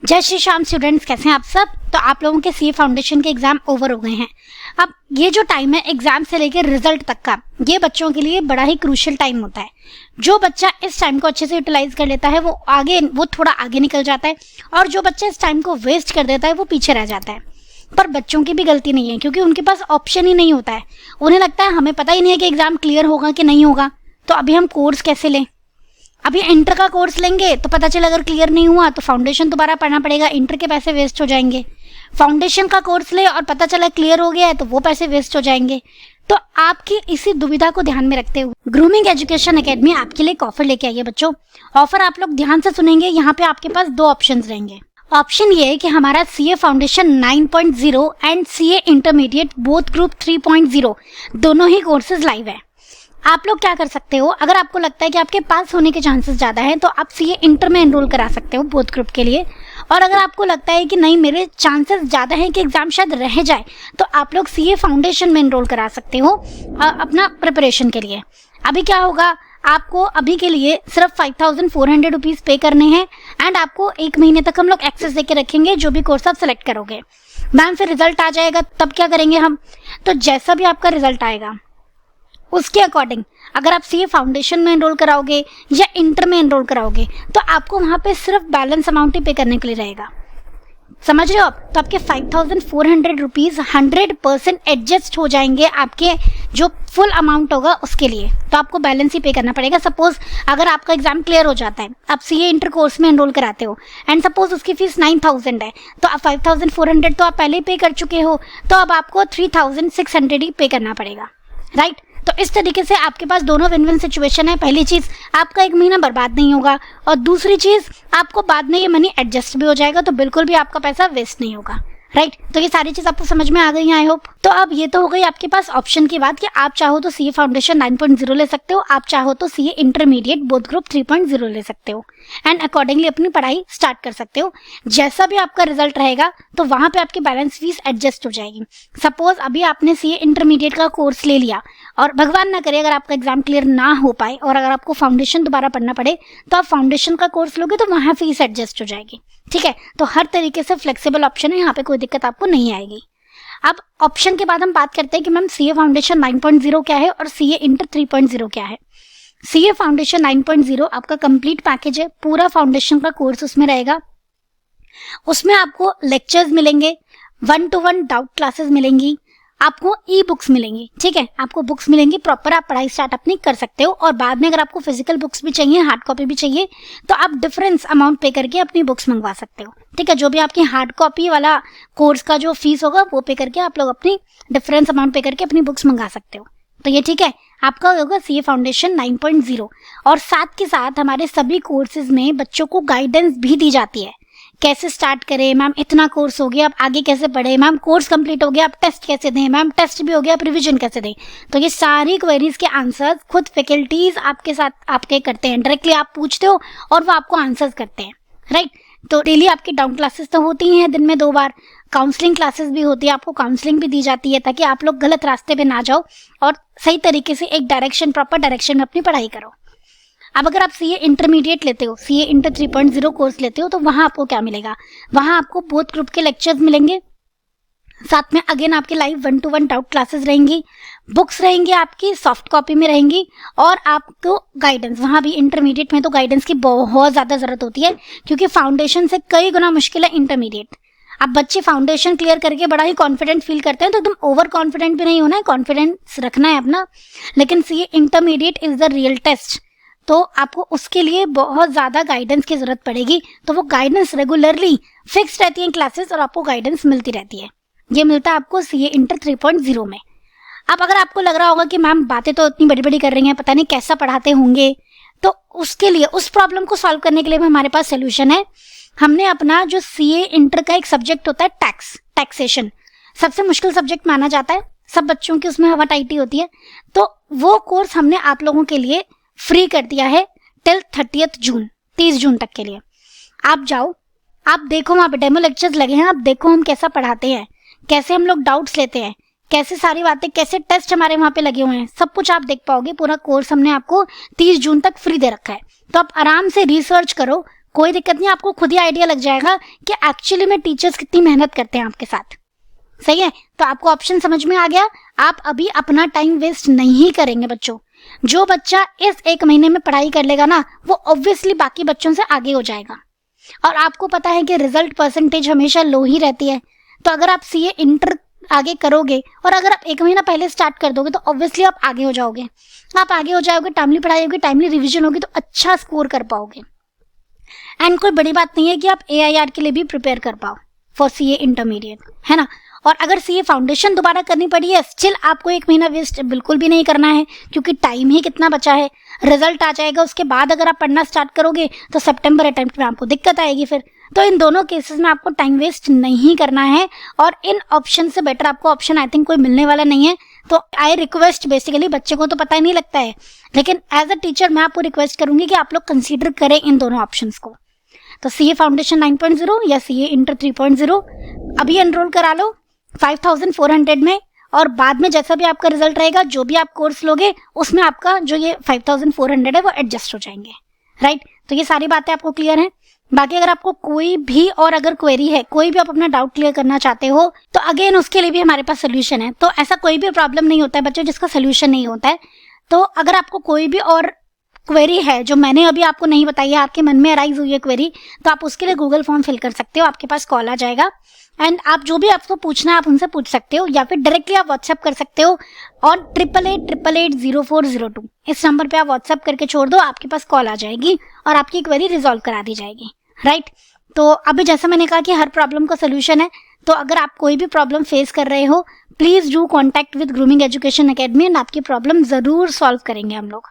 जय श्री श्याम स्टूडेंट्स, कैसे हैं आप सब। तो आप लोगों के सीए फाउंडेशन के एग्जाम ओवर हो गए हैं। अब ये जो टाइम है एग्जाम से लेकर रिजल्ट तक का, ये बच्चों के लिए बड़ा ही क्रूशियल टाइम होता है। जो बच्चा इस टाइम को अच्छे से यूटिलाइज कर लेता है वो थोड़ा आगे निकल जाता है, और जो बच्चा इस टाइम को वेस्ट कर देता है वो पीछे रह जाता है। पर बच्चों की भी गलती नहीं है, क्योंकि उनके पास ऑप्शन ही नहीं होता है। उन्हें लगता है हमें पता ही नहीं है कि एग्जाम क्लियर होगा कि नहीं होगा, तो अभी हम कोर्स कैसे लें। अभी इंटर का कोर्स लेंगे तो पता चला अगर क्लियर नहीं हुआ तो फाउंडेशन दोबारा पढ़ना पड़ेगा, इंटर के पैसे वेस्ट हो जाएंगे। फाउंडेशन का कोर्स ले और पता चला क्लियर हो गया है तो वो पैसे वेस्ट हो जाएंगे। तो आपकी इसी दुविधा को ध्यान में रखते हुए ग्रूमिंग एजुकेशन एकेडमी आपके लिए एक ऑफर लेके आई है बच्चों। ऑफर आप लोग ध्यान से सुनेंगे। यहाँ पे आपके पास दो ऑप्शन रहेंगे। ऑप्शन ये है कि हमारा CA foundation 9.0 and CA intermediate both group 3.0 दोनों ही कोर्सेज लाइव है। आप लोग क्या कर सकते हो, अगर आपको लगता है कि आपके पास होने के चांसेस ज़्यादा हैं तो आप सीए इंटर में एनरोल करा सकते हो बोथ ग्रुप के लिए। और अगर आपको लगता है कि नहीं मेरे चांसेस ज़्यादा हैं कि एग्ज़ाम शायद रह जाए, तो आप लोग सीए फाउंडेशन में एनरोल करा सकते हो अपना प्रिपरेशन के लिए। अभी क्या होगा, आपको अभी के लिए सिर्फ 5400 रुपीज़ पे करने हैं एंड आपको 1 महीने तक हम लोग एक्सेस देके रखेंगे जो भी कोर्स आप सेलेक्ट करोगे। मैम फिर रिजल्ट आ जाएगा तब क्या करेंगे हम, तो जैसा भी आपका रिजल्ट आएगा उसके अकॉर्डिंग अगर आप सीए फाउंडेशन में एनरोल कराओगे या इंटर में एनरोल कराओगे तो आपको वहाँ पे सिर्फ बैलेंस अमाउंट ही पे करने के लिए रहेगा। समझ रहे हो आप। तो आपके 5400 रुपीज़ 100% एडजस्ट हो जाएंगे आपके जो फुल अमाउंट होगा उसके लिए। तो आपको बैलेंस ही पे करना पड़ेगा। सपोज अगर आपका एग्जाम क्लियर हो जाता है, आप सीए इंटर कोर्स में एनरोल कराते हो एंड सपोज उसकी फीस 9000 है, तो आप 5400 तो आप पहले ही पे कर चुके हो, तो अब आपको 3600 ही पे करना पड़ेगा, राइट। तो इस तरीके से आपके पास दोनों विन विन सिचुएशन है। पहली चीज़, आपका 1 महीना बर्बाद नहीं होगा, और दूसरी चीज़ आपको बाद में ये मनी एडजस्ट भी हो जाएगा, तो बिल्कुल भी आपका पैसा वेस्ट नहीं होगा, राइट। तो ये सारी चीज़ आपको समझ में आ गई है आई होप। तो अब ये तो हो गई आपके पास ऑप्शन की बात कि आप चाहो तो सीए फाउंडेशन 9.0 ले सकते हो, आप चाहो तो सीए इंटरमीडिएट बोथ ग्रुप 3.0 ले सकते हो एंड अकॉर्डिंगली अपनी पढ़ाई स्टार्ट कर सकते हो। जैसा भी आपका रिजल्ट रहेगा तो वहाँ पे आपकी बैलेंस फीस एडजस्ट हो जाएगी। सपोज अभी आपने सीए इंटरमीडिएट का कोर्स ले लिया और भगवान ना करे अगर आपका एग्जाम क्लियर ना हो पाए और अगर आपको फाउंडेशन दोबारा पढ़ना पड़े, तो आप फाउंडेशन का कोर्स लोगे तो वहाँ फीस एडजस्ट हो जाएगी, ठीक है। तो हर तरीके से फ्लेक्सिबल ऑप्शन है, यहाँ पे कोई दिक्कत आपको नहीं आएगी। अब ऑप्शन के बाद हम बात करते हैं कि मैम सीए फाउंडेशन 9.0 क्या है और सीए इंटर 3.0 क्या है। सीए फाउंडेशन 9.0 आपका कंप्लीट पैकेज है, पूरा फाउंडेशन का कोर्स उसमें रहेगा। उसमें आपको लेक्चर्स मिलेंगे, 1-to-1 डाउट क्लासेस मिलेंगी, आपको ई बुक्स मिलेंगी, ठीक है। आपको बुक्स मिलेंगी, प्रॉपर आप पढ़ाई स्टार्ट अपनी कर सकते हो। और बाद में अगर आपको फिजिकल बुक्स भी चाहिए, हार्ड कॉपी भी चाहिए, तो आप डिफरेंस अमाउंट पे करके अपनी बुक्स मंगवा सकते हो, ठीक है। जो भी आपकी हार्ड कॉपी वाला कोर्स का जो फीस होगा वो पे करके आप लोग अपनी डिफरेंस अमाउंट पे करके अपनी बुक्स मंगा सकते हो। तो ये ठीक है, आपका होगा सीए फाउंडेशन 9.0। और साथ के साथ हमारे सभी कोर्सेज में बच्चों को गाइडेंस भी दी जाती है। कैसे स्टार्ट करें मैम, इतना कोर्स हो गया अब आगे कैसे पढ़े मैम, कोर्स कंप्लीट हो गया अब टेस्ट कैसे दें मैम, टेस्ट भी हो गया अब रिविजन कैसे दें। तो ये सारी क्वेरीज के आंसर्स खुद फैकल्टीज आपके साथ आपके करते हैं। डायरेक्टली आप पूछते हो और वो आपको आंसर्स करते हैं, राइट। तो डेली आपकी डाउट क्लासेस तो होती ही हैं, दिन में 2 बार काउंसलिंग क्लासेस भी होती है, आपको काउंसलिंग भी दी जाती है ताकि आप लोग गलत रास्ते पे ना जाओ और सही तरीके से एक डायरेक्शन, प्रॉपर डायरेक्शन में अपनी पढ़ाई करो। अब अगर आप सीए इंटरमीडिएट लेते हो, सीए इंटर 3.0 कोर्स लेते हो, तो वहाँ आपको क्या मिलेगा, वहाँ आपको बोथ ग्रुप के लेक्चर्स मिलेंगे, साथ में अगेन आपके लाइव 1-to-1 डाउट क्लासेस रहेंगी, बुक्स रहेंगी आपकी सॉफ्ट कॉपी में रहेंगी, और आपको गाइडेंस, वहाँ भी इंटरमीडिएट में तो गाइडेंस की बहुत ज़्यादा ज़रूरत होती है, क्योंकि फाउंडेशन से कई गुना मुश्किल है इंटरमीडिएट। अब बच्चे फाउंडेशन क्लियर करके बड़ा ही कॉन्फिडेंट फील करते हैं, तो तुम ओवर कॉन्फिडेंट भी नहीं होना है, कॉन्फिडेंस रखना है अपना। लेकिन CA intermediate is the real test, तो आपको उसके लिए बहुत ज़्यादा गाइडेंस की ज़रूरत पड़ेगी। तो वो गाइडेंस रेगुलरली फिक्स रहती है क्लासेस और आपको गाइडेंस मिलती रहती है। ये मिलता है आपको सीए इंटर 3.0 में। अब अगर आपको लग रहा होगा कि मैम बातें तो इतनी बड़ी बड़ी कर रही हैं, पता नहीं कैसा पढ़ाते होंगे, तो उसके लिए, उस प्रॉब्लम को सॉल्व करने के लिए भी हमारे पास सोल्यूशन है। हमने अपना जो सीए इंटर का एक सब्जेक्ट होता है टैक्सेशन, सबसे मुश्किल सब्जेक्ट माना जाता है, सब बच्चों की उसमें हवाटाइटी होती है, तो वो कोर्स हमने आप लोगों के लिए फ्री कर दिया है टिल 30 जून तक के लिए। आप जाओ, आप देखो, वहाँ पे डेमो लेक्चर्स लगे हैं, आप देखो हम कैसा पढ़ाते हैं, कैसे हम लोग डाउट्स लेते हैं, कैसे सारी बातें, कैसे टेस्ट हमारे वहाँ पे लगे हुए हैं, सब कुछ आप देख पाओगे। पूरा कोर्स हमने आपको 30 जून तक फ्री दे रखा है, तो आप आराम से रिसर्च करो, कोई दिक्कत नहीं, आपको खुद ही आइडिया लग जाएगा कि एक्चुअली में टीचर्स कितनी मेहनत करते हैं आपके साथ। सही है, तो आपको ऑप्शन समझ में आ गया। आप अभी अपना टाइम वेस्ट नहीं करेंगे बच्चों। जो बच्चा इस 1 महीने में पढ़ाई कर लेगा ना, वो ऑब्वियसली बाकी बच्चों से आगे हो जाएगा। और आपको पता है कि रिजल्ट परसेंटेज हमेशा लो ही रहती है। तो अगर आप सीए इंटर आगे करोगे और अगर आप 1 महीना पहले स्टार्ट कर दोगे तो ऑब्वियसली आप आगे हो जाओगे। आप आगे हो जाओगे, टाइमली पढ़ाई होगी, टाइमली रिवीजन होगी, तो अच्छा स्कोर कर पाओगे। एंड कोई बड़ी बात नहीं है कि आप AIR के लिए भी प्रिपेयर कर पाओ फॉर सीए इंटरमीडिएट, है ना। और अगर सीए फाउंडेशन दोबारा करनी पड़ी है, स्टिल आपको 1 महीना वेस्ट बिल्कुल भी नहीं करना है, क्योंकि टाइम ही कितना बचा है। रिजल्ट आ जाएगा, उसके बाद अगर आप पढ़ना स्टार्ट करोगे तो सितंबर अटेम्प्ट में आपको दिक्कत आएगी फिर। तो इन दोनों केसेस में आपको टाइम वेस्ट नहीं करना है, और इन ऑप्शन से बेटर आपको ऑप्शन आई थिंक कोई मिलने वाला नहीं है। तो आई रिक्वेस्ट, बेसिकली बच्चे को तो पता ही नहीं लगता है, लेकिन एज अ टीचर मैं आपको रिक्वेस्ट करूंगी कि आप लोग कंसीडर करें इन दोनों ऑप्शंस को। तो सीए फाउंडेशन 9.0 या सीए इंटर 3.0 अभी एनरोल करा लो 5400 में, और बाद में जैसा भी आपका रिजल्ट रहेगा, जो भी आप कोर्स लोगे उसमें आपका जो ये 5400 है वो एडजस्ट हो जाएंगे, राइट। तो ये सारी बातें आपको क्लियर हैं। बाकी अगर आपको कोई भी और अगर क्वेरी है, कोई भी आप अपना डाउट क्लियर करना चाहते हो, तो अगेन उसके लिए भी हमारे पास सोल्यूशन है। तो ऐसा कोई भी प्रॉब्लम नहीं होता है बच्चों जिसका सोल्यूशन नहीं होता है। तो अगर आपको कोई भी और क्वेरी है जो मैंने अभी आपको नहीं बताई है, आपके मन में अराइज हुई है क्वेरी, तो आप उसके लिए गूगल फॉर्म फिल कर सकते हो, आपके पास कॉल आ जाएगा एंड आप जो भी आपको पूछना है आप उनसे पूछ सकते हो, या फिर डायरेक्टली आप व्हाट्सएप कर सकते हो और 8888880402 इस नंबर पे आप व्हाट्सएप करके छोड़ दो, आपके पास कॉल आ जाएगी और आपकी क्वेरी रिजॉल्व करा दी जाएगी, राइट। तो अभी जैसा मैंने कहा कि हर प्रॉब्लम का सोल्यूशन है। तो अगर आप कोई भी प्रॉब्लम फेस कर रहे हो, please do contact with grooming education academy and आपकी प्रॉब्लम जरूर सॉल्व करेंगे हम लोग,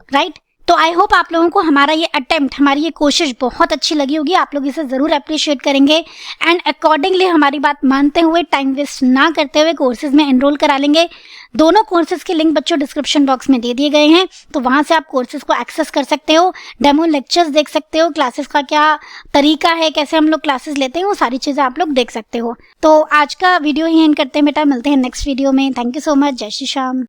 राइट। तो आई होप आप लोगों को हमारा ये अटेम्प्ट, हमारी ये कोशिश बहुत अच्छी लगी होगी। आप लोग इसे जरूर अप्रिशिएट करेंगे एंड अकॉर्डिंगली हमारी बात मानते हुए, टाइम वेस्ट ना करते हुए कोर्सेज में एनरोल करा लेंगे। दोनों कोर्सेज के लिंक बच्चों डिस्क्रिप्शन बॉक्स में दे दिए गए हैं, तो वहां से आप कोर्सेज को एक्सेस कर सकते हो, डेमो लेक्चर्स देख सकते हो, क्लासेस का क्या तरीका है, कैसे हम लोग क्लासेस लेते हैं, वो सारी चीजें आप लोग देख सकते हो। तो आज का वीडियो ही एंड करते हैं बेटा, मिलते हैं नेक्स्ट वीडियो में। थैंक यू सो मच, जय श्री श्याम।